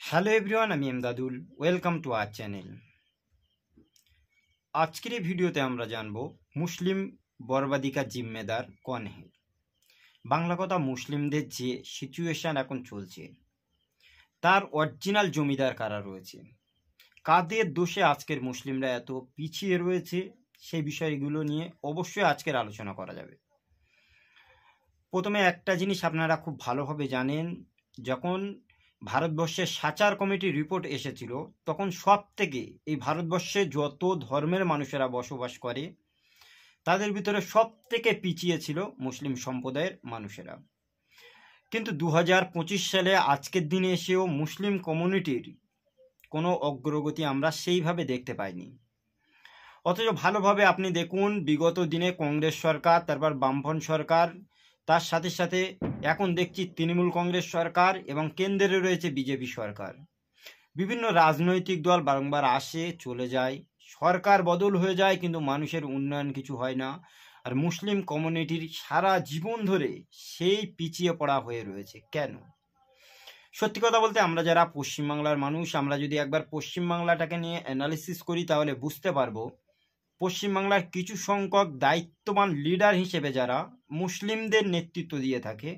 Hello everyone, আমি Emdadul. Welcome to our channel. আজকের এই ভিডিওতে আমরা জানব মুসলিম বরবাদি কা জিম্মেদার কন হে। বাংলা কথা, মুসলিমদের যে সিচুয়েশন এখন চলছে তার অরিজিনাল জমিদার কারা রয়েছে, কাদের দোষে আজকের মুসলিমরা এত পিছিয়ে রয়েছে, সেই বিষয়গুলো নিয়ে অবশ্যই আজকের আলোচনা করা যাবে। প্রথমে একটা জিনিস আপনারা খুব ভালোভাবে জানেন, যখন ভারতবর্ষের সাচার কমিটির রিপোর্ট এসেছিল তখন সব থেকে এই ভারতবর্ষে যত ধর্মের মানুষেরা বসবাস করে তাদের ভিতরে সব থেকে পিছিয়ে ছিল মুসলিম সম্প্রদায়ের মানুষেরা। কিন্তু 2025 সালে আজকের দিনে এসেও মুসলিম কমিউনিটির কোনো অগ্রগতি আমরা সেইভাবে দেখতে পাইনি। অথচ ভালোভাবে আপনি দেখুন, বিগত দিনে কংগ্রেস সরকার, তারপর বামফ্রন্ট সরকার, তার সাথে সাথে এখন দেখছি তৃণমূল কংগ্রেস সরকার এবং কেন্দ্রে রয়েছে বিজেপি সরকার। বিভিন্ন রাজনৈতিক দল বারংবার আসে চলে যায়, সরকার বদল হয়ে যায়, কিন্তু মানুষের উন্নয়ন কিছু হয় না। আর মুসলিম কমিউনিটির সারা জীবন ধরে সেই পিছিয়ে পড়া হয়ে রয়েছে। কেন? সত্যি কথা বলতে, আমরা যারা পশ্চিমবাংলার মানুষ, আমরা যদি একবার পশ্চিমবাংলাটাকে নিয়ে অ্যানালিসিস করি তাহলে বুঝতে পারবো পশ্চিমবাংলার কিছু সংখ্যক দায়িত্ববান লিডার হিসেবে যারা মুসলিমদের নেতৃত্ব দিয়ে থাকে,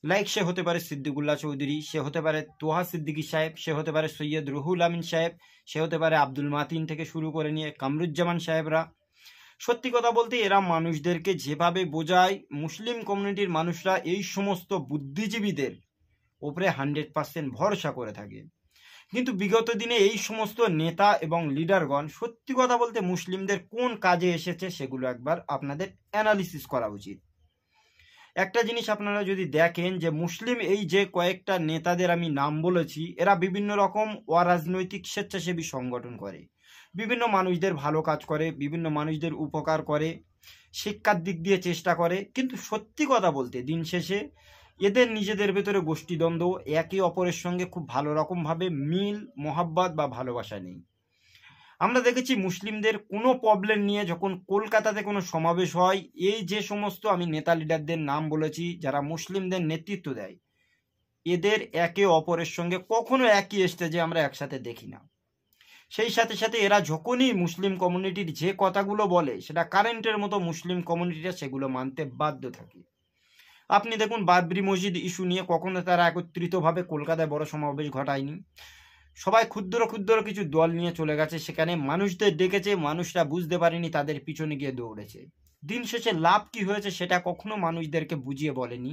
লাইক সে হতে পারে সিদ্দিকুল্লাহ চৌধুরী, সে হতে পারে তোহা সিদ্দিকী সাহেব, সে হতে পারে সৈয়দ রুহুল আমিন সাহেব, সে হতে পারে আব্দুল মাতিন থেকে শুরু করে নিয়ে কামরুজ্জামান সাহেবরা। সত্যি কথা বলতে এরা মানুষদেরকে যেভাবে বোঝায়, মুসলিম কমিউনিটির মানুষরা এই সমস্ত বুদ্ধিজীবীদের ওপরে 100% ভরসা করে থাকে। কিন্তু বিগত দিনে এই সমস্ত নেতা এবং লিডারগণ সত্যি কথা বলতে মুসলিমদের কোন কাজে এসেছে সেগুলো একবার আপনাদের অ্যানালিসিস করা উচিত। একটা জিনিস আপনারা যদি দেখেন যে মুসলিম এই যে কয়েকটা নেতাদের আমি নাম বলেছি, এরা বিভিন্ন রকম অরাজনৈতিক স্বেচ্ছাসেবী সংগঠন করে, বিভিন্ন মানুষদের ভালো কাজ করে, বিভিন্ন মানুষদের উপকার করে, শিক্ষার দিক দিয়ে চেষ্টা করে। কিন্তু সত্যি কথা বলতে দিন শেষে এদের নিজেদের ভেতরে গোষ্ঠীদ্বন্দ্ব, একে অপরের সঙ্গে খুব ভালো রকমভাবে মিল মোহাব্বত বা ভালোবাসা নেই। আমরা দেখেছি মুসলিমদের কোনো প্রবলেম নিয়ে যখন কলকাতাতে কোনো সমাবেশ হয়, এই যে সমস্ত আমি নেতা লিডারদের নাম বলেছি যারা মুসলিমদের নেতৃত্ব দেয়, এদের একে অপরের সঙ্গে কখনো একই স্টেজে আমরা একসাথে দেখি না। সেই সাথে সাথে এরা যখনই মুসলিম কমিউনিটির যে কথাগুলো বলে সেটা কারেন্টের মতো মুসলিম কমিউনিটিরা সেগুলো মানতে বাধ্য থাকে। আপনি দেখুন, বাবরি মসজিদ ইস্যু নিয়ে কখনো তারা একত্রিতভাবে কলকাতায় বড় সমাবেশ ঘটায়নি, সবাই ক্ষুদ্র ক্ষুদ্র কিছু দল নিয়ে চলে গেছে, সেখানে মানুষদের ডেকেছে, মানুষরা বুঝতে পারেনি, তাদের পিছনে গিয়ে দৌড়েছে। দিন শেষে লাভ কি হয়েছে সেটা কখনো মানুষদেরকে বুঝিয়ে বলেনি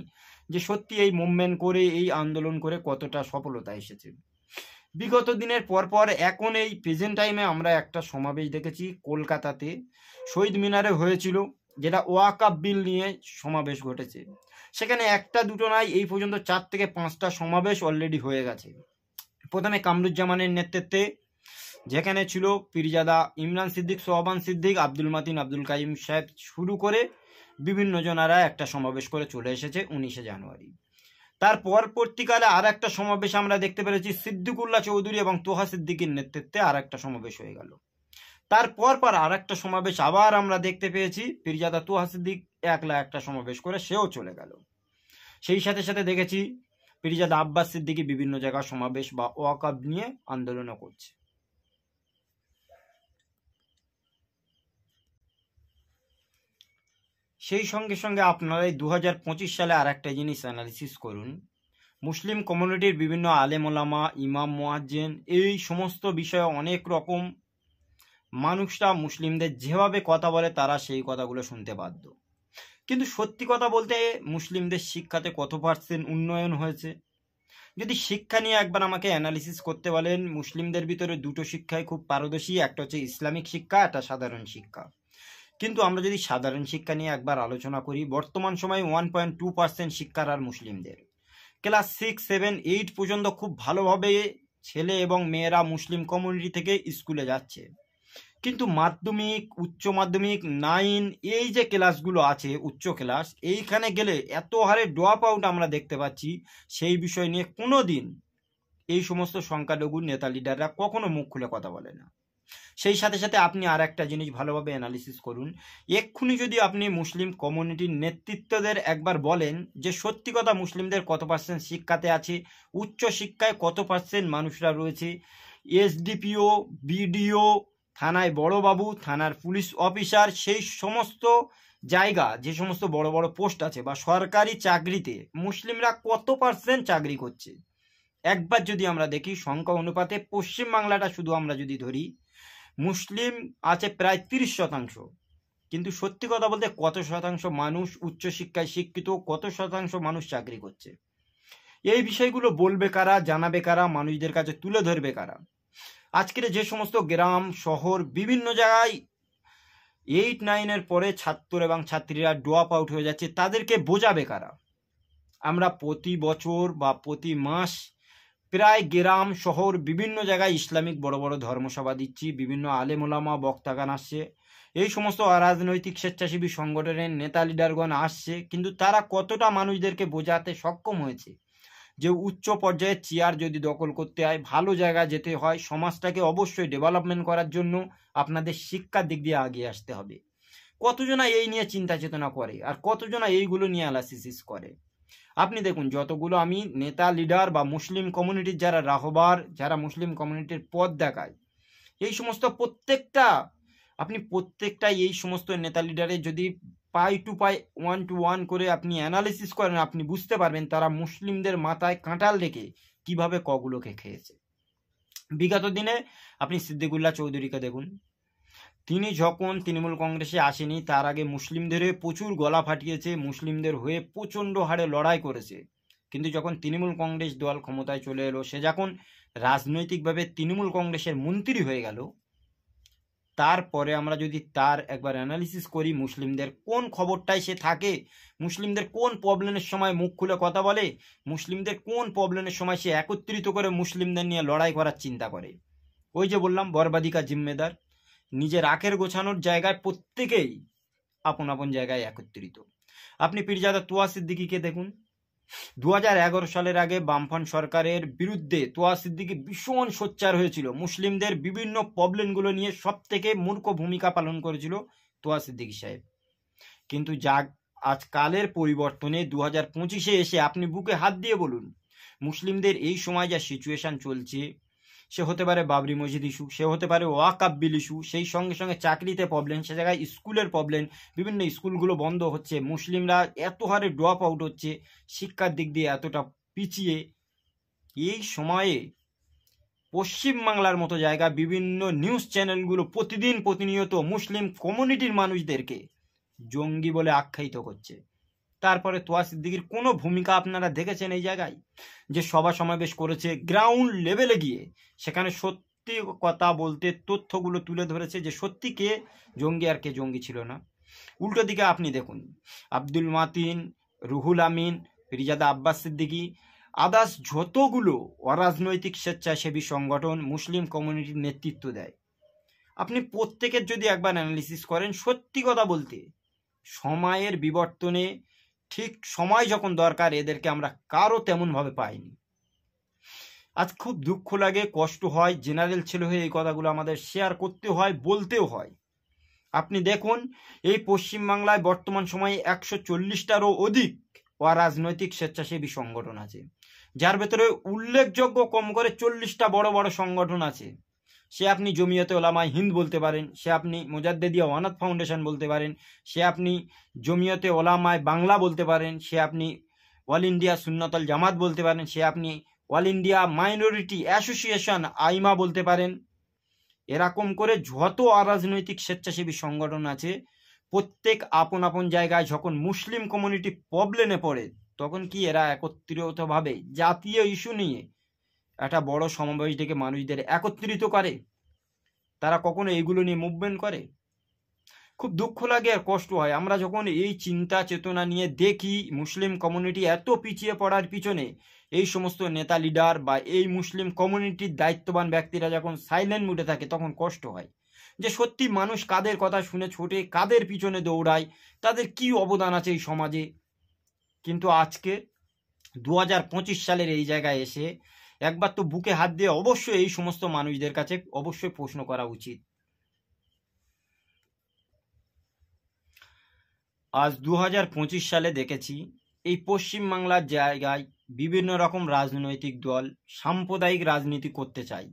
যে সত্যি এই মুভমেন্ট করে, এই আন্দোলন করে কতটা সফলতা এসেছে। বিগত দিনের পরপর এখন এই প্রেজেন্ট টাইমে আমরা একটা সমাবেশ দেখেছি কলকাতাতে, শহীদ মিনারে হয়েছিল, যেটা ওয়াকআপ বিল নিয়ে সমাবেশ ঘটেছে। সেখানে একটা দুটো নয়, এই পর্যন্ত 4 থেকে 5টা সমাবেশ অলরেডি হয়ে গেছে। প্রথমে কামরুজ্জামানের নেতৃত্বে, যেখানে ছিল পীরজাদা ইমরান সিদ্দিক, সোহবান সিদ্দিক, আব্দুল মাতিন, আব্দুল কাইম সাহেব শুরু করে বিভিন্ন জনারা একটা সমাবেশ করে চলে এসেছে 19শে জানুয়ারি। তার পরবর্তীকালে আর একটা সমাবেশ আমরা দেখতে পেরেছি সিদ্দিকুল্লাহ চৌধুরী এবং তোহা সিদ্দিকীর নেতৃত্বে আর একটা সমাবেশ হয়ে গেল। তারপর আর একটা সমাবেশ আবার আমরা দেখতে পেয়েছি, পীরজাদা তোহা সিদ্দিক একলা একটা সমাবেশ করে সেও চলে গেল। সেই সাথে সাথে দেখেছি পীরজাদা আব্বাস সিদ্দিকী বিভিন্ন জায়গায় সমাবেশ বা ওয়াকআপ নিয়ে আন্দোলনও করছে। সেই সঙ্গে সঙ্গে আপনারা এই 2025 সালে আর একটা জিনিস অ্যানালিসিস করুন, মুসলিম কমিউনিটির বিভিন্ন আলেম ওলামা, ইমাম মুয়াজ্জিন, এই সমস্ত বিষয়ে অনেক রকম মানুষরা মুসলিমদের যেভাবে কথা বলে তারা সেই কথাগুলো শুনতে বাধ্য। কিন্তু সত্যি কথা বলতে মুসলিমদের শিক্ষাতে কত % উন্নয়ন হয়েছে? যদি শিক্ষা নিয়ে একবার আমাকে অ্যানালিসিস করতে বলেন, মুসলিমদের ভিতরে দুটো শিক্ষায় খুব পারদর্শী, একটা হচ্ছে ইসলামিক শিক্ষা, একটা সাধারণ শিক্ষা। কিন্তু আমরা যদি সাধারণ শিক্ষা নিয়ে একবার আলোচনা করি, বর্তমান সময়ে 1.2% শিক্ষার আর মুসলিমদের। ক্লাস 6, 7, 8 পর্যন্ত খুব ভালোভাবে ছেলে এবং মেয়েরা মুসলিম কমিউনিটি থেকে স্কুলে যাচ্ছে। কিন্তু মাধ্যমিক, উচ্চ মাধ্যমিক, 9 এই যে ক্লাসগুলো আছে উচ্চ ক্লাস, এইখানে গেলে এত হারে ড্রপ আউট আমরা দেখতে পাচ্ছি, সেই বিষয় নিয়ে কোনো দিন এই সমস্ত সংখ্যালঘু নেতা লিডাররা কখনো মুখ খুলে কথা বলে না। সেই সাথে সাথে আপনি আর একটা জিনিস ভালোভাবে অ্যানালিসিস করুন। এক্ষুনি যদি আপনি মুসলিম কমিউনিটির নেতৃত্বদের একবার বলেন যে সত্যি কথা মুসলিমদের কত পার্সেন্ট শিক্ষাতে আছে, উচ্চ শিক্ষায় কত পার্সেন্ট মানুষরা রয়েছে, এসডিপিও, বিডিও, থানায় বড়বাবু, থানার পুলিশ অফিসার, সেই সমস্ত জায়গা যে সমস্ত বড় বড় পোস্ট আছে বা সরকারি চাকরিতে মুসলিমরা কত পার্সেন্ট চাকরি করছে, একবার যদি আমরা দেখি সংখ্যা অনুপাতে পশ্চিমবাংলাটা শুধু আমরা যদি ধরি, মুসলিম আছে প্রায় 30%। কিন্তু সত্যি কথা বলতে কত শতাংশ মানুষ উচ্চশিক্ষায় শিক্ষিত, কত শতাংশ মানুষ চাকরি করছে? এই বিষয়গুলো বলবে কারা, জানাবে কারা, মানুষদের কাছে তুলে ধরবে কারা? আজকের যে সমস্ত গ্রাম শহর বিভিন্ন জায়গায় 8-9 পরে ছাত্র এবং ছাত্রীরা ড্রপ আউট হয়ে যাচ্ছে, তাদেরকে বোঝাবে কারা? আমরা প্রতি বছর বা প্রতি মাস প্রায় গ্রাম শহর বিভিন্ন জায়গায় ইসলামিক বড় বড় ধর্মসভা দিচ্ছি, বিভিন্ন আলেম ওলামা বক্তাগান আসছে, এই সমস্ত অরাজনৈতিক স্বেচ্ছাসেবী সংগঠনের নেতা লিডারগণ আসছে, কিন্তু তারা কতটা মানুষদেরকে বোঝাতে সক্ষম হয়েছে যে উচ্চ পর্যায়ের চেয়ার যদি দখল করতে হয়, ভালো জায়গায় যেতে হয়, সমাজটাকে অবশ্যই ডেভেলপমেন্ট করার জন্য আপনাদের শিক্ষার দিক দিয়ে এগিয়ে আসতে হবে? কতজনা এই নিয়ে চিন্তা চেতনা করে আর কতজনা এইগুলো নিয়ে অ্যানালিসিস করে? আপনি দেখুন, যতগুলো আমি নেতা লিডার বা মুসলিম কমিউনিটির যারা রাহবার, যারা মুসলিম কমিউনিটির পথ দেখায়, এই সমস্ত প্রত্যেকটা এই সমস্ত নেতা লিডারের যদি পাই টু পাই 1-to-1 করে আপনি অ্যানালিসিস করেন, আপনি বুঝতে পারবেন তারা মুসলিমদের মাথায় কাঁঠাল রেখে কিভাবে কগুলোকে খেয়েছে। বিগত দিনে আপনি সিদ্দিকুল্লাহ চৌধুরীকে দেখুন, তিনি যখন তৃণমূল কংগ্রেসে আসেনি তার আগে মুসলিমদের হয়ে প্রচুর গলা ফাটিয়েছে, মুসলিমদের হয়ে প্রচণ্ড হারে লড়াই করেছে। কিন্তু যখন তৃণমূল কংগ্রেস দল ক্ষমতায় চলে এলো, সে যখন রাজনৈতিকভাবে তৃণমূল কংগ্রেসের মন্ত্রী হয়ে গেল, তারপরে আমরা যদি তার একবার অ্যানালিসিস করি, মুসলিমদের কোন খবরটায় সে থাকে, মুসলিমদের কোন প্রবলেমের সময় মুখ খুলে কথা বলে, মুসলিমদের কোন প্রবলেমের সময় সে একত্রিত করে মুসলিমদের নিয়ে লড়াই করার চিন্তা করে। ওই যে বললাম বরবাদি কা জিম্মেদার, নিজের আখের গোছানোর জায়গায় প্রত্যেকেই আপন আপন জায়গায় একত্রিত। আপনি পীরজাদা তোয়া সিদ্দিকীকে দেখুন, 2011 সালের আগে বামফ্রন্ট সরকারের বিরুদ্ধে তোয়া সিদ্দিকী ভীষণ সোচ্চার হয়েছিল, মুসলিমদের বিভিন্ন প্রবলেমগুলো নিয়ে সব থেকে মূর্খ ভূমিকা পালন করেছিল তোয়া সিদ্দিকী সাহেব। কিন্তু যা আজকালের পরিবর্তনে 2025-এ এসে আপনি বুকে হাত দিয়ে বলুন, মুসলিমদের এই সময় যা সিচুয়েশন চলছে, সে হতে পারে বাবরি মসজিদ ইস্যু, সে হতে পারে ওয়াকফ বিল ইস্যু, সেই সঙ্গে সঙ্গে চাকরিতে প্রবলেম, সে জায়গায় স্কুলের প্রবলেম, বিভিন্ন স্কুলগুলো বন্ধ হচ্ছে, মুসলিমরা এত হারে ড্রপ আউট হচ্ছে, শিক্ষার দিক দিয়ে এতটা পিছিয়ে, এই সময়ে পশ্চিমবাংলার মতো জায়গা বিভিন্ন নিউজ চ্যানেলগুলো প্রতিনিয়ত মুসলিম কমিউনিটির মানুষদেরকে জঙ্গি বলে আখ্যায়িত করছে। তারপরে তোয়া সিদ্দিকীর কোনো ভূমিকা আপনারা দেখেছেন এই জায়গায়? যে সভা সমাবেশ করেছে গ্রাউন্ড লেভেলে গিয়ে, সেখানে সত্যি কথা বলতে তথ্যগুলো তুলে ধরেছে যে সত্যি কে জঙ্গি আর কে জঙ্গি ছিল না। উল্টো দিকে আপনি দেখুন, আব্দুল মাতিন, রুহুল আমিন, পীরজাদা আব্বাস সিদ্দিকী, আদার্স যতগুলো অরাজনৈতিক স্বেচ্ছাসেবী সংগঠন মুসলিম কমিউনিটির নেতৃত্ব দেয়, আপনি প্রত্যেকের যদি একবার অ্যানালিসিস করেন, সত্যি কথা বলতে সময়ের বিবর্তনে ঠিক সময় যখন দরকার এদেরকে আমরা কারো তেমনভাবে পাইনি। আজ খুব দুঃখ লাগে, কষ্ট হয়, জেনারেল ছেলে হয়ে এই কথাগুলো আমাদের শেয়ার করতে হয়, বলতেও হয়। আপনি দেখুন, এই পশ্চিমবাংলায় বর্তমান সময়ে 140টারও অধিক অরাজনৈতিক স্বেচ্ছাসেবী সংগঠন আছে, যার ভেতরে উল্লেখযোগ্য কম করে 40টা বড় বড় সংগঠন আছে। সে আপনি জমিয়তে ওলামায়ে হিন্দ বলতে পারেন, সে আপনি মুজাদ্দেদিয়া ওয়ানাত ফাউন্ডেশন বলতে পারেন, সে আপনি জমিয়তে ওলামায়ে বাংলা বলতে পারেন, সে আপনি অল ইন্ডিয়া সুন্নাতুল জামাত বলতে পারেন, সে আপনি অল ইন্ডিয়া মাইনরিটি অ্যাসোসিয়েশন আইমা বলতে পারেন। এরকম করে যত অরাজনৈতিক স্বেচ্ছাসেবী সংগঠন আছে, প্রত্যেক আপন আপন জায়গায় যখন মুসলিম কমিউনিটি প্রবলেমে পড়ে, তখন কি এরা একত্রিতভাবে জাতীয় ইস্যু নিয়ে একটা বড় সমাবেশ ডেকে মানুষদের একত্রিত করে? তারা কখনো এইগুলো নিয়ে মুভমেন্ট করে? খুব দুঃখ লাগে আর কষ্ট হয় আমরা যখন এই চিন্তা চেতনা নিয়ে দেখি মুসলিম কমিউনিটি এত পিছিয়ে পড়ার পিছনে এই সমস্ত নেতা লিডার বা এই মুসলিম কমিউনিটির দায়িত্ববান ব্যক্তিরা যখন সাইলেন্ট মুডে থাকে, তখন কষ্ট হয় যে সত্যি মানুষ কাদের কথা শুনে ছোটে, কাদের পিছনে দৌড়ায়, তাদের কি অবদান আছে এই সমাজে। কিন্তু আজকে 2025 সালের এই জায়গায় এসে একবার তো বুকে হাত দিয়ে অবশ্যই এই সমস্ত মানুষদের কাছে অবশ্যই প্রশ্ন করা উচিত। আজ 2025 সালে দেখেছি এই পশ্চিমবাংলার জায়গায় বিভিন্ন রকম রাজনৈতিক দল সাম্প্রদায়িক রাজনীতি করতে চায়।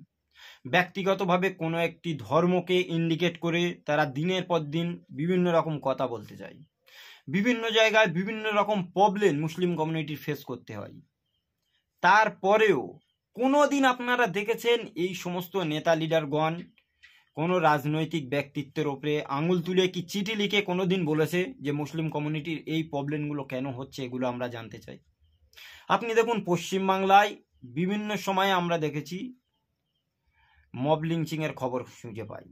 ব্যক্তিগতভাবে কোনো একটি ধর্মকে ইন্ডিকেট করে তারা দিনের পর দিন বিভিন্ন রকম কথা বলতে চায়। বিভিন্ন জায়গায় বিভিন্ন রকম প্রবলেম মুসলিম কমিউনিটির ফেস করতে হয়। তারপরেও কোনো দিন আপনারা দেখেছেন এই সমস্ত নেতা লিডারগণ কোনো রাজনৈতিক ব্যক্তিত্বের ওপরে আঙুল তুলে কি চিঠি লিখে কোনো দিন বলেছে যে মুসলিম কমিউনিটির এই প্রবলেমগুলো কেন হচ্ছে এগুলো আমরা জানতে চাই? আপনি দেখুন পশ্চিমবাংলায় বিভিন্ন সময়ে আমরা দেখেছি মব লিঞ্চিংয়ের খবর শুনতে পাই।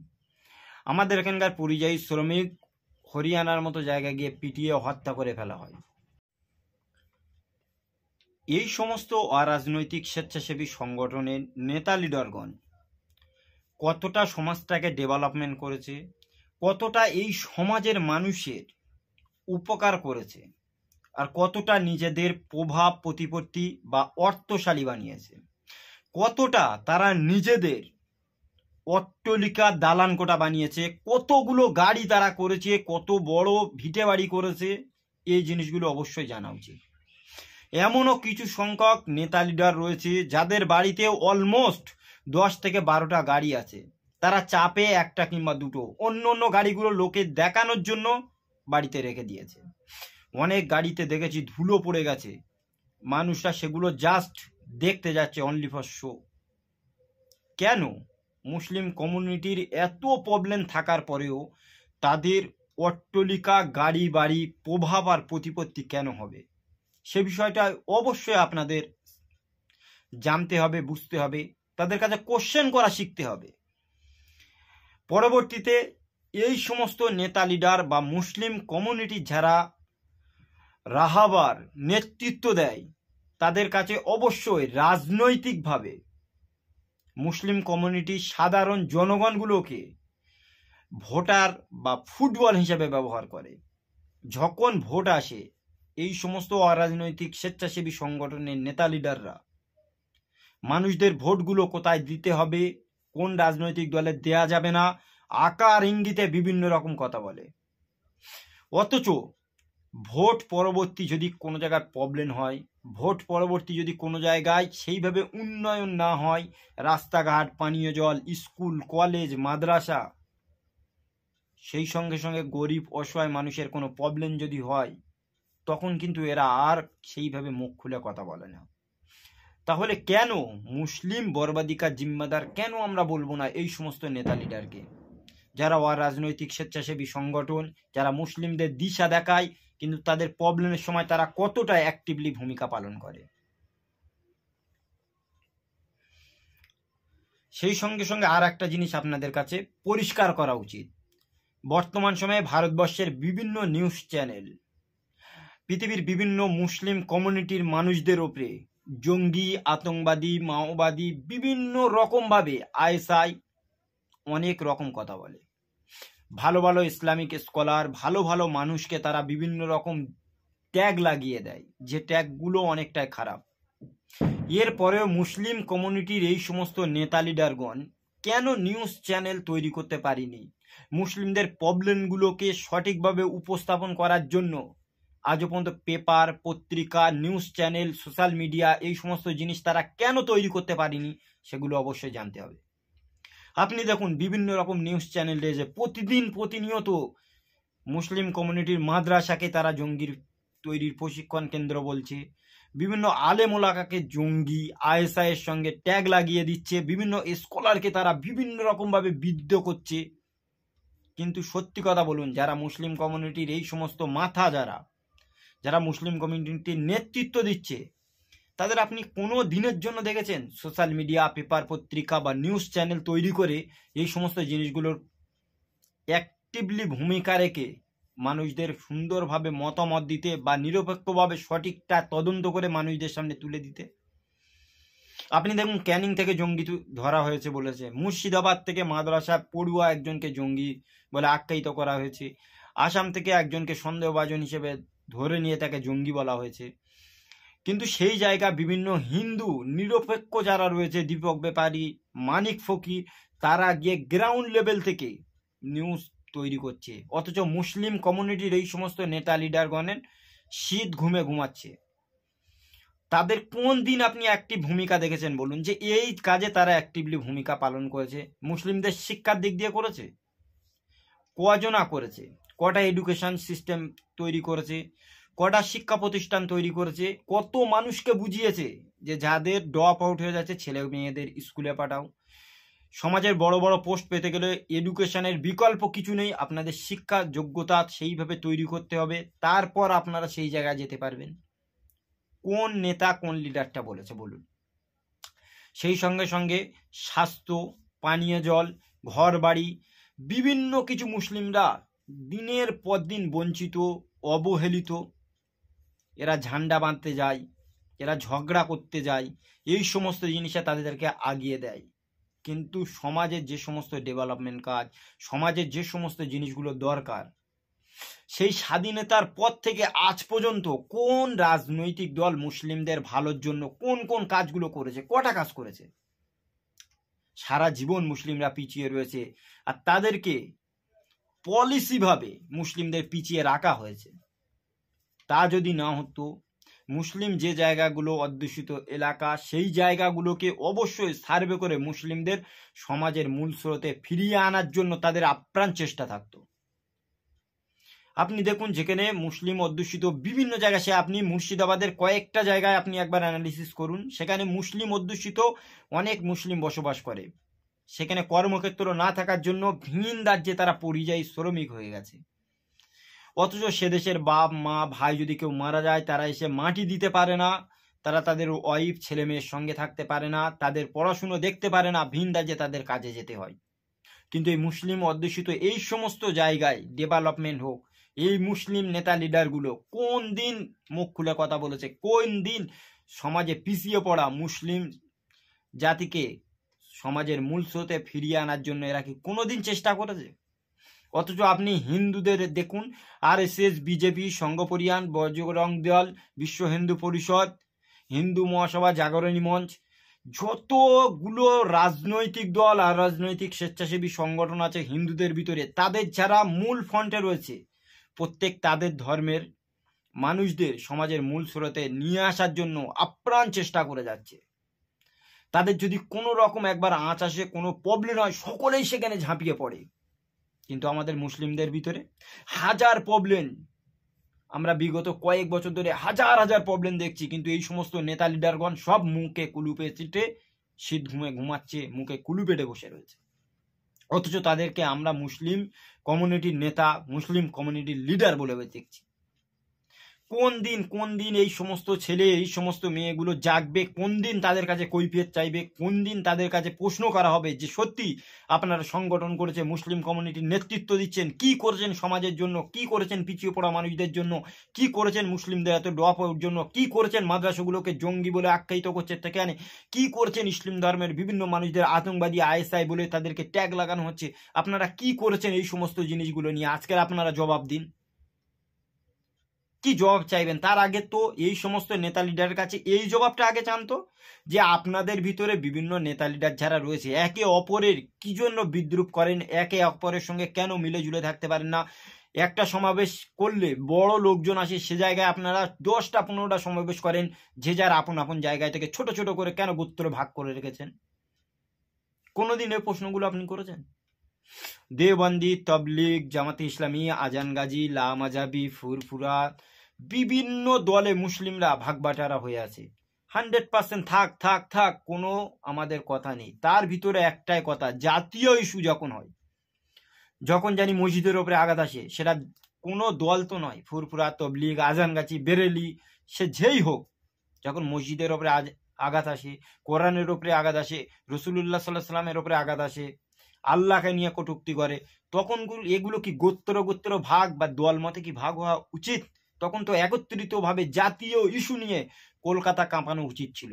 আমাদের এখানকার পরিযায়ী শ্রমিক হরিয়ানার মতো জায়গায় গিয়ে পিটিয়ে হত্যা করে ফেলা হয়। এই সমস্ত অরাজনৈতিক স্বেচ্ছাসেবী সংগঠনের নেতা লিডারগণ কতটা সমাজটাকে ডেভেলপমেন্ট করেছে, কতটা এই সমাজের মানুষের উপকার করেছে, আর কতটা নিজেদের প্রভাব প্রতিপত্তি বা অর্থশালী বানিয়েছে, কতটা তারা নিজেদের অট্টালিকা দালান কোঠা বানিয়েছে, কতগুলো গাড়ি তারা করেছে, কত বড় ভিটে বাড়ি করেছে, এই জিনিসগুলো অবশ্যই জানা উচিত। এমনও কিছু সংখ্যক নেতা লিডার রয়েছে যাদের বাড়িতে অলমোস্ট 10 থেকে 12টা গাড়ি আছে। তারা চাপে একটা কিংবা দুটো অন্য অন্য গাড়িগুলো লোকে দেখানোর জন্য বাড়িতে রেখে দিয়েছে। অনেক গাড়িতে দেখেছি ধুলো পড়ে গেছে, মানুষরা সেগুলো জাস্ট দেখতে যাচ্ছে অনলি ফর শো। কেন মুসলিম কমিউনিটির এত প্রবলেম থাকার পরেও তাদের অট্টালিকা গাড়ি বাড়ি প্রভাব আর প্রতিপত্তি কেন হবে? সে বিষয়টা অবশ্যই আপনাদের জানতে হবে, বুঝতে হবে, তাদের কাছে কোশ্চেন করা শিখতে হবে। পরবর্তীতে এই সমস্ত নেতা লিডার বা মুসলিম কমিউনিটি যারা রাহাবার নেতৃত্ব দেয় তাদের কাছে অবশ্যই রাজনৈতিকভাবে মুসলিম কমিউনিটি সাধারণ জনগণগুলোকে ভোটার বা ফুটবল হিসেবে ব্যবহার করে। যখন ভোট আসে এই সমস্ত অরাজনৈতিক স্বেচ্ছাসেবী সংগঠনের নেতা লিডাররা মানুষদের ভোটগুলো কোথায় দিতে হবে, কোন রাজনৈতিক দলে দেয়া যাবে না, আকার ইঙ্গিতে বিভিন্ন রকম কথা বলে। অথচ ভোট পরবর্তী যদি কোনো জায়গায় প্রবলেম হয়, ভোট পরবর্তী যদি কোনো জায়গায় সেইভাবে উন্নয়ন না হয়, রাস্তাঘাট, পানীয় জল, স্কুল, কলেজ, মাদ্রাসা, সেই সঙ্গে সঙ্গে গরিব অসহায় মানুষের কোনো প্রবলেম যদি হয়, তখন কিন্তু এরা আর সেইভাবে মুখ খুলে কথা বলে না। তাহলে কেন মুসলিম বর্বাদিকা জিম্মাদার কেন আমরা বলবো না এই সমস্ত নেতা লিডারকে, যারা অরাজনৈতিক স্বেচ্ছাসেবী সংগঠন, যারা মুসলিমদের দিশা দেখায় কিন্তু তাদের প্রবলেমের সময় তারা কতটা অ্যাক্টিভলি ভূমিকা পালন করে? সেই সঙ্গে সঙ্গে আর একটা জিনিস আপনাদের কাছে পরিষ্কার করা উচিত। বর্তমান সময়ে ভারতবর্ষের বিভিন্ন নিউজ চ্যানেল পৃথিবীর বিভিন্ন মুসলিম কমিউনিটির মানুষদের ওপরে জঙ্গি, আতঙ্কবাদী, মাওবাদী বিভিন্ন রকমভাবে আইএসআই অনেক রকম কথা বলে। ভালো ভালো ইসলামিক স্কলার, ভালো ভালো মানুষকে তারা বিভিন্ন রকম ট্যাগ লাগিয়ে দেয়, যে ট্যাগগুলো অনেকটাই খারাপ। এরপরেও মুসলিম কমিউনিটির এই সমস্ত নেতা লিডারগণ কেন নিউজ চ্যানেল তৈরি করতে পারেনি? মুসলিমদের প্রবলেমগুলোকে সঠিকভাবে উপস্থাপন করার জন্য আজও পর্যন্ত পেপার, পত্রিকা, নিউজ চ্যানেল, সোশ্যাল মিডিয়া এই সমস্ত জিনিস তারা কেন তৈরি করতে পারেনি সেগুলো অবশ্যই জানতে হবে। আপনি দেখুন বিভিন্ন রকম নিউজ চ্যানেল রয়েছে, প্রতিদিন প্রতিনিয়ত মুসলিম কমিউনিটির মাদ্রাসাকে তারা জঙ্গির তৈরির প্রশিক্ষণ কেন্দ্র বলছে, বিভিন্ন আলেমোলাকাকে জঙ্গি, আইএসআই এর সঙ্গে ট্যাগ লাগিয়ে দিচ্ছে, বিভিন্ন স্কলারকে তারা বিভিন্ন রকমভাবে বিদ্ধ করছে। কিন্তু সত্যি কথা বলুন, যারা মুসলিম কমিউনিটির এই সমস্ত মাথা, যারা মুসলিম কমিউনিটির নেতৃত্ব দিচ্ছে, তাদের আপনি কোনো দিনের জন্য দেখেছেন সোশ্যাল মিডিয়া, পেপার, পত্রিকা বা নিউজ চ্যানেল তৈরি করে এই সমস্ত জিনিসগুলোর অ্যাক্টিভলি ভূমিকা রেখে মানুষদের সুন্দরভাবে মতামত দিতে বা নিরপেক্ষভাবে সঠিকটা তদন্ত করে মানুষদের সামনে তুলে দিতে? আপনি দেখুন ক্যানিং থেকে জঙ্গি ধরা হয়েছে বলেছে, মুর্শিদাবাদ থেকে মাদ্রাসা পড়ুয়া একজনকে জঙ্গি বলে আখ্যায়িত করা হয়েছে, আসাম থেকে একজনকে সন্দেহভাজন হিসেবে ধরে নিয়ে তাকে জঙ্গি বলা হয়েছে। কিন্তু সেই জায়গা বিভিন্ন হিন্দু নিরপেক্ষ যারা রয়েছে, দীপক ব্যাপারী, মানিক ফকির, তারা গিয়ে গ্রাউন্ড লেভেল থেকে নিউজ তৈরি করছে, অথচ মুসলিম কমিউনিটির এই সমস্ত নেতা লিডারগণের শীত ঘুমে ঘুমাচ্ছে। তাদের কোন দিন আপনি অ্যাক্টিভ ভূমিকা দেখেছেন বলুন, যে এই কাজে তারা অ্যাক্টিভলি ভূমিকা পালন করেছে? মুসলিমদের শিক্ষার দিক দিয়ে করেছে? কজনা করেছে? কটা এডুকেশন সিস্টেম তৈরি করেছে? কটা শিক্ষা প্রতিষ্ঠান তৈরি করেছে? কত মানুষকে বুঝিয়েছে যে যাদের ড্রপ আউট হয়ে যাচ্ছে ছেলে মেয়েদের স্কুলে পাঠাও। সমাজের বড় বড় পোস্ট পেতে গেলে এডুকেশনের বিকল্প কিছু নেই, আপনাদের শিক্ষা যোগ্যতা সেইভাবে তৈরি করতে হবে, তারপর আপনারা সেই জায়গায় যেতে পারবেন। কোন নেতা কোন লিডারটা বলেছে বলুন? সেই সঙ্গে সঙ্গে স্বাস্থ্য, পানীয় জল, ঘর বাড়ি, বিভিন্ন কিছু মুসলিমরা দিনের পর দিন বঞ্চিত, অবহেলিত। এরা ঝান্ডা বাঁধতে যায়, এরা ঝগড়া করতে যায়, এই সমস্ত জিনিসে তাদেরকে আগিয়ে দেয়। কিন্তু সমাজের যে সমস্ত ডেভেলপমেন্ট কাজ, সমাজের যে সমস্ত জিনিসগুলো দরকার, সেই স্বাধীনতার পর থেকে আজ পর্যন্ত কোন রাজনৈতিক দল মুসলিমদের ভালোর জন্য কোন কোন কাজগুলো করেছে? কটা কাজ করেছে? সারা জীবন মুসলিমরা পিছিয়ে রয়েছে, আর তাদেরকে পলিসিভাবে মুসলিমদের পিছিয়ে রাখা হয়েছে। তা যদি না হতো, মুসলিম যে জায়গাগুলো অধ্যুষিত এলাকা, সেই জায়গাগুলোকে অবশ্যই সার্ভে করে মুসলিমদের সমাজের মূল স্রোতে ফিরিয়ে আনার জন্য তাদের আপ্রাণ চেষ্টা থাকতো। আপনি দেখুন, যেখানে মুসলিম অধ্যুষিত বিভিন্ন জায়গায়, সে আপনি মুর্শিদাবাদের কয়েকটা জায়গায় আপনি একবার অ্যানালিসিস করুন, সেখানে মুসলিম অধ্যুষিত অনেক মুসলিম বসবাস করে। সেখানে কর্মক্ষেত্র না থাকার জন্য ভিন রাজ্যে তারা পরিযায়ী শ্রমিক হয়ে গেছে। অথচ সে দেশের বাপ মা ভাই যদি কেউ মারা যায়, তারা এসে মাটি দিতে পারে না, তারা তাদের ওয়াইফ ছেলে মেয়ের সঙ্গে থাকতে পারে না, তাদের পড়াশুনো দেখতে পারে না, ভিন রাজ্যে তাদের কাজে যেতে হয়। কিন্তু এই মুসলিম অধ্যুষিত এই সমস্ত জায়গায় ডেভেলপমেন্ট হোক, এই মুসলিম নেতা লিডারগুলো কোন দিন মুখ খুলে কথা বলেছে? কোন দিন সমাজে পিছিয়ে পড়া মুসলিম জাতিকে সমাজের মূল স্রোতে ফিরিয়ে আনার জন্য এরা কি কোনোদিন চেষ্টা করেছে? অথচ আপনি হিন্দুদের দেখুন, RSS, বিজেপি, সংঘ পরিয়ান, বজরং দল, বিশ্ব হিন্দু পরিষদ, হিন্দু মহাসভা, জাগরণী মঞ্চ, যতগুলো রাজনৈতিক দল আর রাজনৈতিক স্বেচ্ছাসেবী সংগঠন আছে হিন্দুদের ভিতরে, তাদের যারা মূল ফ্রন্টে রয়েছে, প্রত্যেক তাদের ধর্মের মানুষদের সমাজের মূল স্রোতে নিয়ে আসার জন্য আপ্রাণ চেষ্টা করে যাচ্ছে। তাদের যদি কোনো রকম একবার আঁচ আসে, কোনো প্রবলেম হয়, সকলেই সেখানে ঝাঁপিয়ে পড়ে। কিন্তু আমাদের মুসলিমদের ভিতরে হাজার প্রবলেম, আমরা বিগত কয়েক বছর ধরে হাজার হাজার প্রবলেম দেখছি, কিন্তু এই সমস্ত নেতা লিডারগণ সব মুখে কুলুপে চিটে শীত ঘুমে ঘুমাচ্ছে, মুখে কুলু পেটে বসে রয়েছে। অথচ তাদেরকে আমরা মুসলিম কমিউনিটির নেতা, মুসলিম কমিউনিটির লিডার বলে দেখছি। কোন দিন এই সমস্ত ছেলে, এই সমস্ত মেয়েগুলো জাগবে? কোন দিন তাদের কাছে কৈফিয়ত চাইবে? কোন দিন তাদের কাছে প্রশ্ন করা হবে যে সত্যি আপনারা সংগঠন করেছে, মুসলিম কমিউনিটির নেতৃত্ব দিচ্ছেন, কি করেছেন সমাজের জন্য, কি করেছেন পিছিয়ে পড়া মানুষদের জন্য, কি করেছেন মুসলিমদের এত ড্রপ আউট জন্য, কি করেছেন মাদ্রাসাগুলোকে জঙ্গি বলে আখ্যায়িত করছে সেখানে, কি করেছেন ইসলাম ধর্মের বিভিন্ন মানুষদের আতঙ্কবাদী ISI বলে তাদেরকে ট্যাগ লাগানো হচ্ছে, আপনারা কি করেছেন এই সমস্ত জিনিসগুলো নিয়ে? আজকের আপনারা জবাব দিন। কি জবাব চাইবেন? তার আগে তো এই সমস্ত নেতা লিডারের কাছে এই জবাবটা আগে জানতো যে আপনাদের ভিতরে বিভিন্ন নেতা লিডার যারা রয়েছে একে অপরের কি জন্য বিদ্রুপ করেন, একে অপরের সঙ্গে কেন মিলে ঝুলে থাকতে পারেন না? একটা সমাবেশ করলে বড় লোকজন আসে, সে জায়গায় আপনারা 10টা 15টা সমাবেশ করেন, যে যার আপন আপন জায়গায় থেকে ছোট ছোট করে কেন গোত্র ভাগ করে রেখেছেন? কোনোদিন এই প্রশ্নগুলো আপনি করেছেন? দেওবন্দি, তবলিগ, জামাতে ইসলামী, আজান গাজী, লামাজাবি, ফুরফুরা, বিভিন্ন দলে মুসলিমরা ভাগবাটারা হয়ে আছে। 100% থাক থাক থাক, কোনো আমাদের কথা নেই। তার ভিতরে একটাই কথা, জাতীয় ইস্যু যখন হয়, যখন জানি মসজিদের ওপরে আঘাত আসে, সেটা কোনো দল তো নয়, ফুরফুরা, তবলিগ, আজান গাছি, বেরেলি, সে যেই হোক, যখন মসজিদের ওপরে আঘাত আসে, কোরআনের ওপরে আঘাত আসে, রসুল্লাহ সাল্লাহ সাল্লামের ওপরে আঘাত আসে, আল্লাহকে নিয়ে কটূক্তি করে, তখন এগুলো কি গোত্র ভাগ বা দল মতে কি ভাগ হওয়া উচিত? তখন তো একত্রিতভাবে জাতীয় ইস্যু নিয়ে কলকাতা কাঁপানো উচিত ছিল।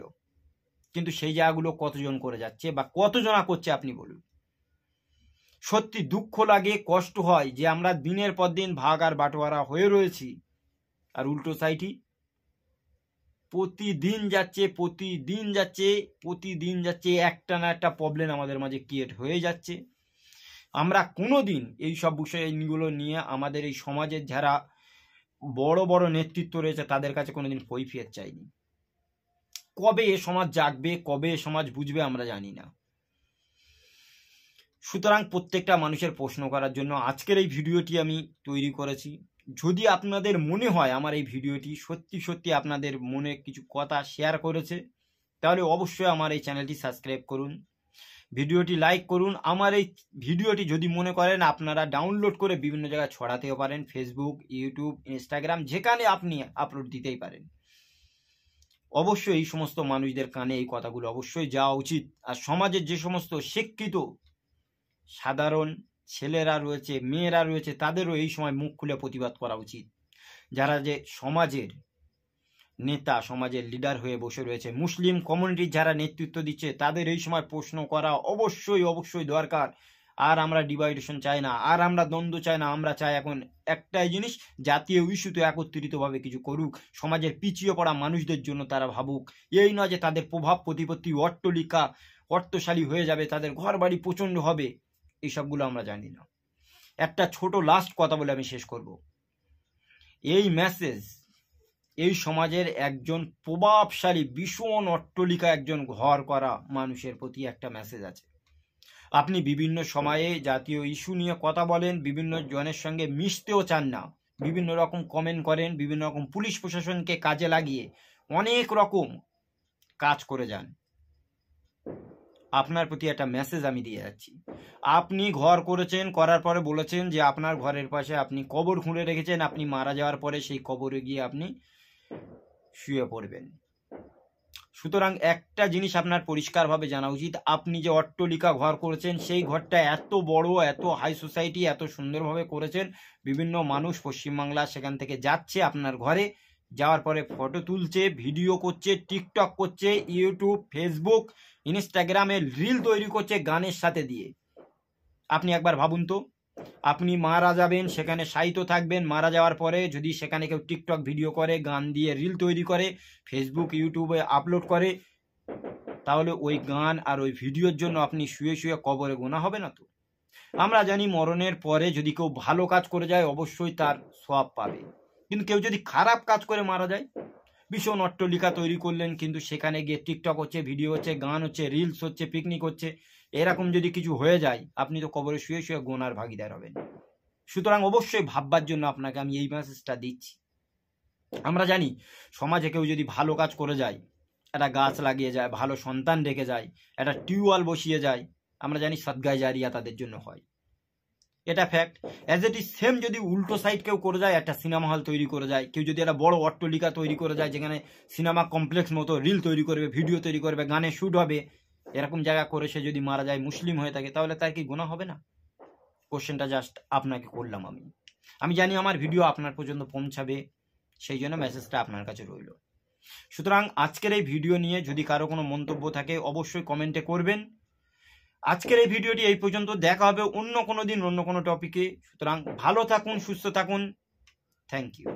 কিন্তু সেই জায়গাগুলো কতজন করে যাচ্ছে বা কতজনা করছে আপনি বলুন? সত্যি দুঃখ লাগে, কষ্ট হয় যে আমরা দিনের পর দিন ভাগ আর বাটোয়ারা হয়ে রয়েছি, আর উল্টো সাইডই প্রতিদিন যাচ্ছে একটা না একটা প্রবলেম আমাদের মাঝে ক্রিয়েট হয়ে যাচ্ছে। আমরা কোনোদিন এই সব বিষয়গুলো নিয়ে আমাদের এই সমাজের যারা বড় বড় নেতৃত্ব রয়েছে তাদের কাছে কোনোদিন কৈফিয়ত চাইনি। কবে এ সমাজ জাগবে, কবে এ সমাজ বুঝবে আমরা জানি না। সুতরাং প্রত্যেকটা মানুষের প্রশ্ন করার জন্য আজকের এই ভিডিওটি আমি তৈরি করেছি। যদি আপনাদের মনে হয় আমার এই ভিডিওটি সত্যি সত্যি আপনাদের মনে কিছু কথা শেয়ার করেছে, তাহলে অবশ্যই আমার এই চ্যানেলটি সাবস্ক্রাইব করুন, ভিডিওটি লাইক করুন। আমার এই ভিডিওটি যদি মনে করেন আপনারা ডাউনলোড করে বিভিন্ন জায়গায় ছড়াতেও পারেন, ফেসবুক, ইউটিউব, ইনস্টাগ্রাম, যেখানে আপনি আপলোড দিতেই পারেন। অবশ্যই এই সমস্ত মানুষদের কানে এই কথাগুলো অবশ্যই যাওয়া উচিত। আর সমাজের যে সমস্ত শিক্ষিত সাধারণ ছেলেরা রয়েছে, মেয়েরা রয়েছে, তাদেরও এই সময় মুখ খুলে প্রতিবাদ করা উচিত। যারা যে সমাজের নেতা, সমাজের লিডার হয়ে বসে রয়েছে, মুসলিম কমিউনিটির যারা নেতৃত্ব দিচ্ছে, তাদের এই সময় প্রশ্ন করা অবশ্যই দরকার। আর আমরা ডিভাইডেশন চাই না, আর আমরা দ্বন্দ্ব চাই না। আমরা চাই এখন একটাই জিনিস, জাতীয় ইস্যুতে একত্রিতভাবে কিছু করুক, সমাজের পিছিয়ে পড়া মানুষদের জন্য তারা ভাবুক। এই নয় যে তাদের প্রভাব প্রতিপত্তি অট্টলিকা অর্থশালী হয়ে যাবে, তাদের ঘর বাড়ি প্রচণ্ড হবে, এইসবগুলো আমরা জানি না। একটা ছোট লাস্ট কথা বলে আমি শেষ করব। এই মেসেজ এই সমাজের একজন প্রভাবশালী ভীষণ অট্টলিকা একজন ঘর করা মানুষের প্রতি একটা মেসেজ আছে। আপনি বিভিন্ন সময়ে জাতীয় ইস্যু নিয়ে কথা বলেন, বিভিন্ন জনের সঙ্গে মিশতেও চান না, বিভিন্ন রকম কমেন্ট করেন, বিভিন্ন রকম পুলিশ প্রশাসনকে কাজে লাগিয়ে অনেক রকম কাজ করে যান। আপনার প্রতি একটা মেসেজ আমি দিয়ে যাচ্ছি। আপনি ঘর করেছেন, করার পরে বলেছেন যে আপনার ঘরের পাশে আপনি কবর খুঁড়ে রেখেছেন, আপনি মারা যাওয়ার পরে সেই কবরে গিয়ে আপনি শুয়ে পড়বেন। সুতরাং একটা জিনিস আপনার পরিষ্কারভাবে জানা উচিত, আপনি যে অট্টলিকা ঘর করেছেন সেই ঘরটা এত বড়, এত হাই সোসাইটি, এত সুন্দরভাবে করেছেন, বিভিন্ন মানুষ পশ্চিমবাংলা সেখান থেকে যাচ্ছে আপনার ঘরে, যাওয়ার পরে ফটো তুলছে, ভিডিও করছে, টিকটক করছে, ইউটিউব, ফেসবুক, ইনস্টাগ্রামে রিল তৈরি করছে গানের সাথে দিয়ে। আপনি একবার ভাবুন তো, আপনি মারা যাবেন, সেখানে সাহিত্য থাকবেন, মারা যাওয়ার পরে যদি সেখানে কেউ টিকটক ভিডিও করে, গান দিয়ে রিল তৈরি করে, ফেসবুক ইউটিউবে আপলোড করে, তাহলে ওই গান আর ওই ভিডিওর জন্য আপনি শুয়ে শুয়ে কবরে গোনা হবে না তো? আমরা জানি মরণের পরে যদি কেউ ভালো কাজ করে যায় অবশ্যই তার সওয়াব পাবে, কিন্তু কেউ যদি খারাপ কাজ করে মারা যায়, ভীষণ অট্টলিকা তৈরি করলেন কিন্তু সেখানে গিয়ে টিকটক হচ্ছে, ভিডিও হচ্ছে, গান হচ্ছে, রিলস হচ্ছে, পিকনিক হচ্ছে, এরকম যদি কিছু হয়ে যায়, আপনি তো কবরে শুয়ে শুয়ে গোনার ভাগিদার হবেন। সুতরাং অবশ্যই ভাববার জন্য আপনাকে আমি এই মেসেজটা দিচ্ছি। আমরা জানি সমাজে কেউ যদি ভালো কাজ করে যায়, একটা গাছ লাগিয়ে যায়, ভালো সন্তান রেখে যায়, একটা টিউবওয়েল বসিয়ে যায়, আমরা জানি সদগায়ে জারিয়া তাদের জন্য হয়, এটা fact. As it is same যদি উল্টো সাইড কেউ করে যায়, একটা সিনেমা হল তৈরি করে যায়, কেউ যদি একটা বড় অট্টলিকা তৈরি করে যায় যেখানে সিনেমা কমপ্লেক্স মতো রিল তৈরি করবে, ভিডিও তৈরি করবে, গানে শ্যুট হবে, এরকম জায়গা করে সে যদি মারা যায়, মুসলিম হয়ে থাকে, তাহলে তার কি গুনাহ হবে না? কোশ্চেনটা জাস্ট আপনাকে করলাম। আমি জানি আমার ভিডিও আপনার পর্যন্ত পৌঁছাবে, সেই জন্য মেসেজটা আপনার কাছে রইল। সুতরাং আজকের এই ভিডিও নিয়ে যদি কারো কোনো মন্তব্য থাকে অবশ্যই কমেন্টে করবেন। আজকের এই ভিডিওটি এই পর্যন্ত, দেখা হবে অন্য কোনো দিন অন্য কোনো টপিকে। সুতরাং ভালো থাকুন, সুস্থ থাকুন, থ্যাংক ইউ।